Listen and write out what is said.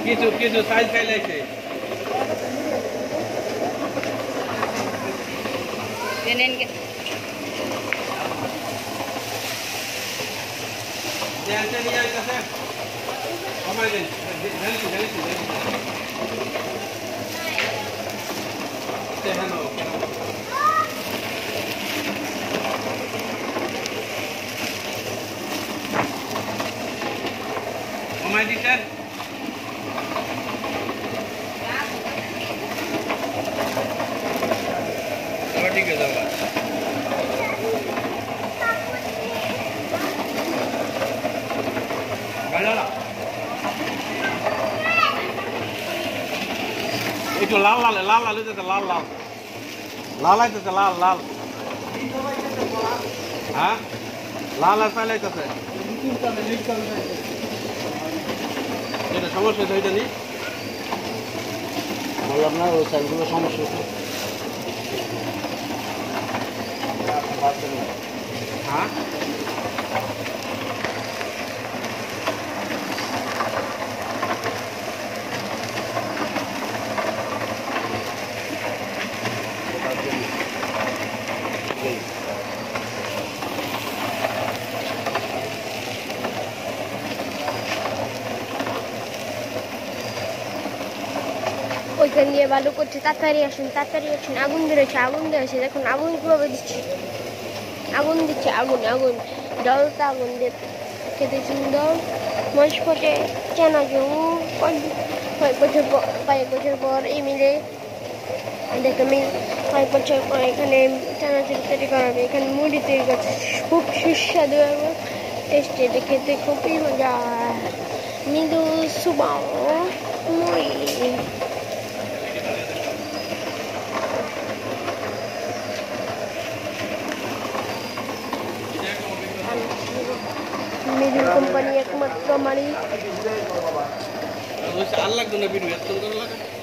কিছু সাইজ খাইলাইছে জানেন কি জানতে নিয়ে আইতাছে কমাই দেন জানিছি তেহানো কমাই দিতেন ঠিক আছে বাবা একটু লাল হইতেছে লাল আইতেছে লাল হ্যাঁ লাল আর পাইলে আইতেছে এটা সমস্যা হয়েছে ওইটা নেই বললাম না ওই সাইডগুলো সমস্যা হচ্ছে হ্যাঁ ওইখান দিয়ে ভালো করছে তাড়াতাড়ি আসুন আগুন বেরোচ্ছে দেখুন আগুন কিভাবে দিচ্ছে আগুন জলটা আগুন দিয়ে খেতে সুন্দর মরিচ ফোটে চেনা জমু কয়েক বছর পর এই মিলে দেখে কয়েক বছর পর এখানে চানাচুর তৈরি করা হবে এখানে মুড়ি তৈরি করছে খুব সুস্বাদু এবং টেস্টি এটা খেতে খুবই মজা মৃদু সুবাও মুড়ি মিডিল কোম্পানি একমাত্র মালিক আল্লাহ ভিডিও এত সুন্দর লাগে